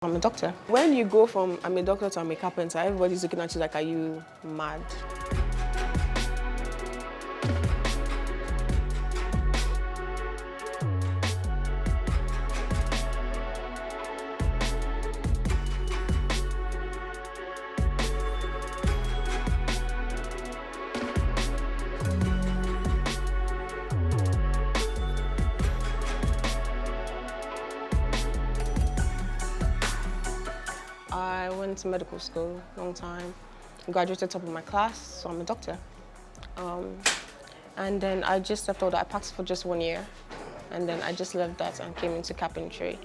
I'm a doctor. When you go from I'm a doctor to I'm a carpenter, everybody's looking at you like, are you mad? I went to medical school long time, graduated top of my class, so I'm a doctor. And then I just left all that. I practiced for just 1 year, and then I just left that and came into carpentry.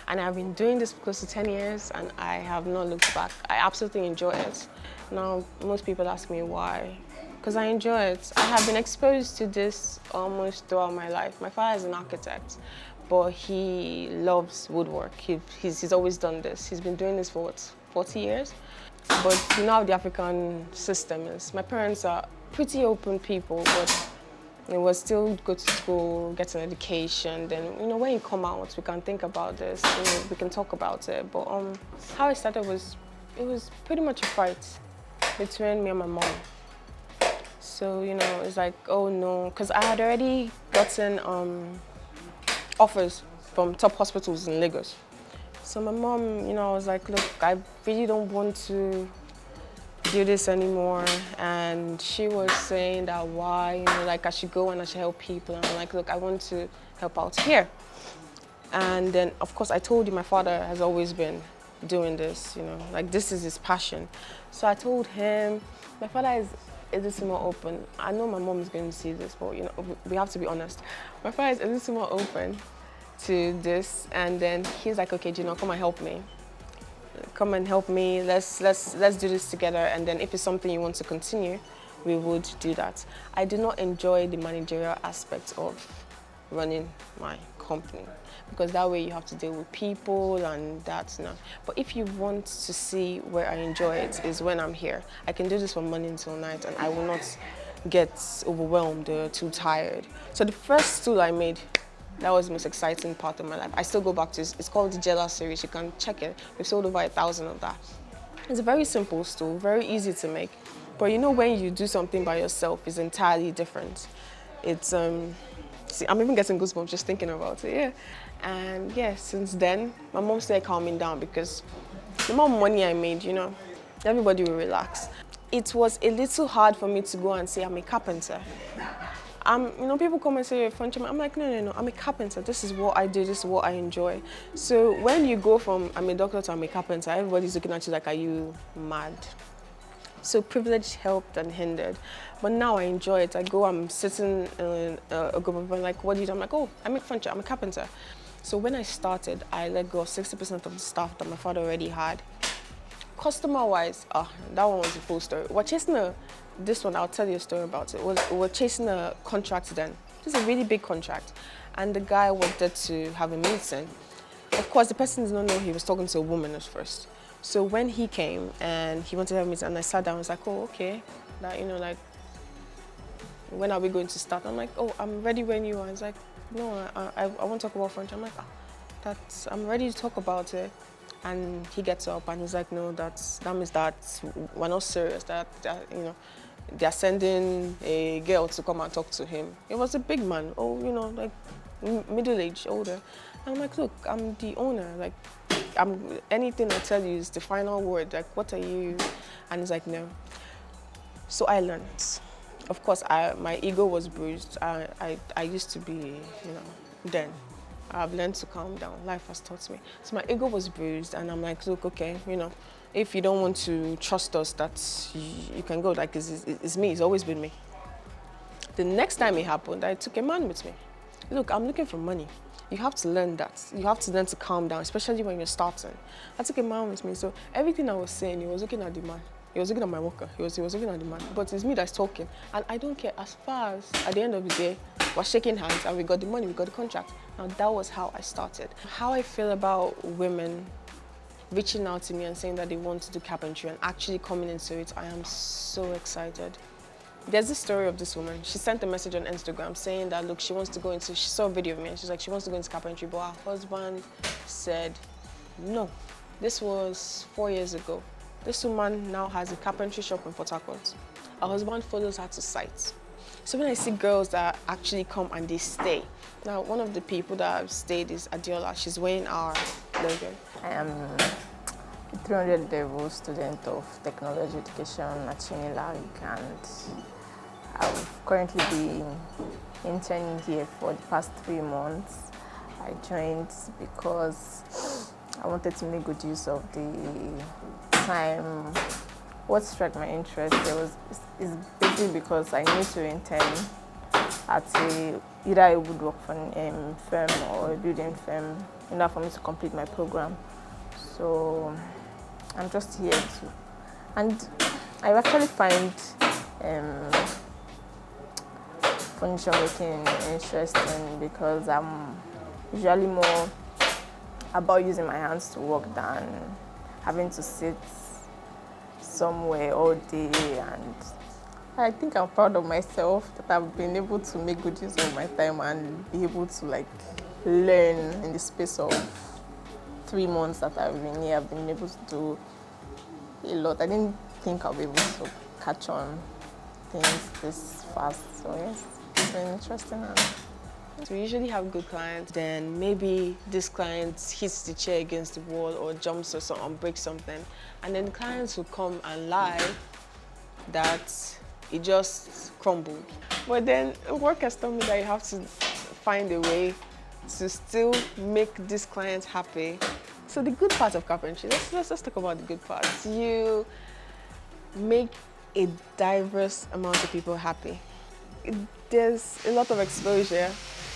And I've been doing this for close to 10 years, and I have not looked back. I absolutely enjoy it. Now, most people ask me why. Because I enjoy it. I have been exposed to this almost throughout my life. My father is an architect, but he loves woodwork. He's always done this. He's been doing this for, 40 years? But you know how the African system is. My parents are pretty open people, but it was still go to school, get an education. Then, when you come out, we can think about this, we can talk about it. But how it started was, it was pretty much a fight between me and my mom. So, it's like, oh no, because I had already gotten offers from top hospitals in Lagos. So my mom, I was like, look, I really don't want to do this anymore. And she was saying that why, I should go and I should help people. And I'm like, look, I want to help out here. And then, of course, I told you my father has always been doing this, this is his passion. So I told him, my father is a little more open. I know my mom is going to see this, but we have to be honest. My father is a little more open to this, and then he's like, okay, Gino, come and help me. Come and help me. Let's do this together. And then if it's something you want to continue, we would do that. I do not enjoy the managerial aspect of running my company, because that way you have to deal with people and that's not. But if you want to see where I enjoy it, is when I'm here. I can do this from morning until night, and I will not get overwhelmed or too tired. So the first stool I made, that was the most exciting part of my life. I still go back to it. It's called the Jella series. You can check it. We've sold over 1,000 of that. It's a very simple stool, very easy to make. But when you do something by yourself, it's entirely different. It's see, I'm even getting goosebumps just thinking about it, yeah. And yeah, since then, my mom started calming down, because the more money I made, everybody will relax. It was a little hard for me to go and say I'm a carpenter. People come and say you're a furniture man. I'm like, no, I'm a carpenter. This is what I do, this is what I enjoy. So when you go from I'm a doctor to I'm a carpenter, everybody's looking at you like, are you mad? So privilege helped and hindered. But now I enjoy it. I go, I'm sitting in a group of people, like, what do you do? I'm like, oh, I make furniture, I'm a carpenter. So when I started, I let go of 60% of the staff that my father already had. Customer-wise, that one was a full story. We're chasing this one, I'll tell you a story about it. We're chasing a contract then. This is a really big contract. And the guy wanted to have a meeting. Of course, the person did not know he was talking to a woman at first. So when he came and he wanted to have a meeting, and I sat down, I was like, oh, okay. That, when are we going to start? I'm like, oh, I'm ready when you are. He's like, no, I want to talk about French. I'm like, I'm ready to talk about it. And he gets up and he's like, no, that means that we're not serious, that they're sending a girl to come and talk to him. It was a big man, middle-aged, older. And I'm like, look, I'm the owner, anything I tell you is the final word, what are you? And he's like, no. So I learned. Of course, my ego was bruised. I used to be, then. I've learned to calm down. Life has taught me. So my ego was bruised, and I'm like, look, okay, if you don't want to trust us, that you can go. It's me. It's always been me. The next time it happened, I took a man with me. Look, I'm looking for money. You have to learn that. You have to learn to calm down, especially when you're starting. I took a man with me, so everything I was saying, he was looking at the man. He was looking at my worker. He was looking at the man. But it's me that's talking, and I don't care. As far as at the end of the day, we're shaking hands, and we got the money, we got the contract. Now that was how I started. How I feel about women reaching out to me and saying that they want to do carpentry and actually coming into it, I am so excited. There's this story of this woman. She sent a message on Instagram saying that, look, she saw a video of me, and she's like, she wants to go into carpentry, but her husband said no. This was 4 years ago. This woman now has a carpentry shop in Port Harcourt. Her husband follows her to site. So when I see girls that actually come and they stay, now one of the people that have stayed is Adiola. She's wearing our logo. I am a 300 level student of technology education at Unilag, and I've currently been interning here for the past 3 months. I joined because I wanted to make good use of the time. What struck my interest is basically because I need to intern at either a woodwork firm or a building firm in order for me to complete my program. So I'm just here to, and I actually find furniture making interesting because I'm usually more about using my hands to work than having to sit somewhere all day. And I think I'm proud of myself that I've been able to make good use of my time and be able to learn in the space of 3 months that I've been here. I've been able to do a lot. I didn't think I'll be able to catch on things this fast. So yes, it's been interesting. So we usually have good clients, then maybe this client hits the chair against the wall or jumps or something, breaks something, and then the clients will come and lie that it just crumbled. But then work has told me that you have to find a way to still make this client happy. So the good part of carpentry, let's talk about the good parts. You make a diverse amount of people happy. There's a lot of exposure.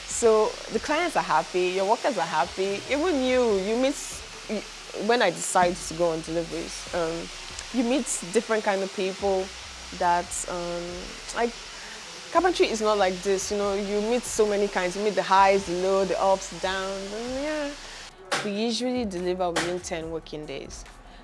So the clients are happy, your workers are happy, even you meet, when I decide to go on deliveries, you meet different kind of people that, like, carpentry is not like this, you meet so many kinds, you meet the highs, the lows, the ups, the downs, and yeah. We usually deliver within 10 working days.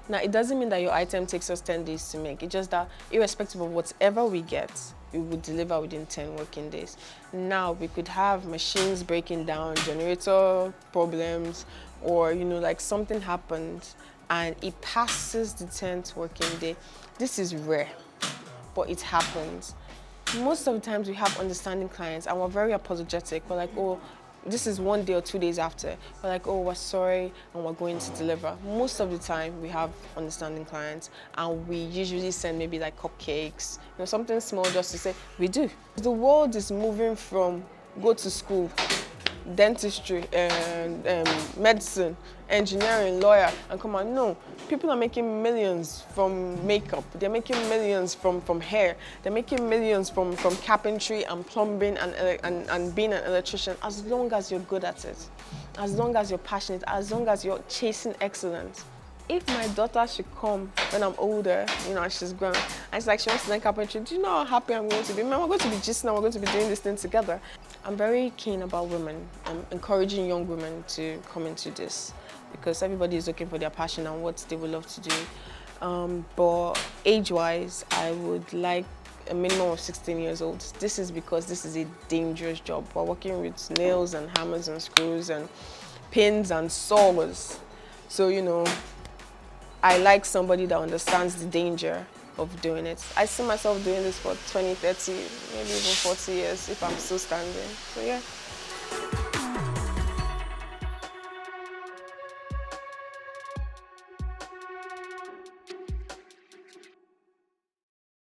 Now, it doesn't mean that your item takes us 10 days to make. It's just that irrespective of whatever we get, we would deliver within 10 working days. Now, we could have machines breaking down, generator problems, or, like something happened and it passes the 10th working day. This is rare, but it happens. Most of the times we have understanding clients and we're very apologetic. We're like, oh, this is 1 day or 2 days after. We're like, oh, we're sorry, and we're going to deliver. Most of the time, we have understanding clients, and we usually send maybe like cupcakes, something small just to say, we do. The world is moving from go to school, dentistry, medicine, engineering, lawyer, and come on, no. People are making millions from makeup. They're making millions from hair. They're making millions from carpentry and plumbing and being an electrician, as long as you're good at it, as long as you're passionate, as long as you're chasing excellence. If my daughter should come when I'm older, and she's grown, and it's like she wants to learn carpentry, do you know how happy I'm going to be? Man, we're going to be gisting and we're going to be doing this thing together. I'm very keen about women. I'm encouraging young women to come into this because everybody is looking for their passion and what they would love to do. But age-wise, I would like a minimum of 16 years old. This is because this is a dangerous job. We're working with nails and hammers and screws and pins and saws. So, I like somebody that understands the danger of doing it. I see myself doing this for 20, 30, maybe even 40 years if I'm still standing. So yeah.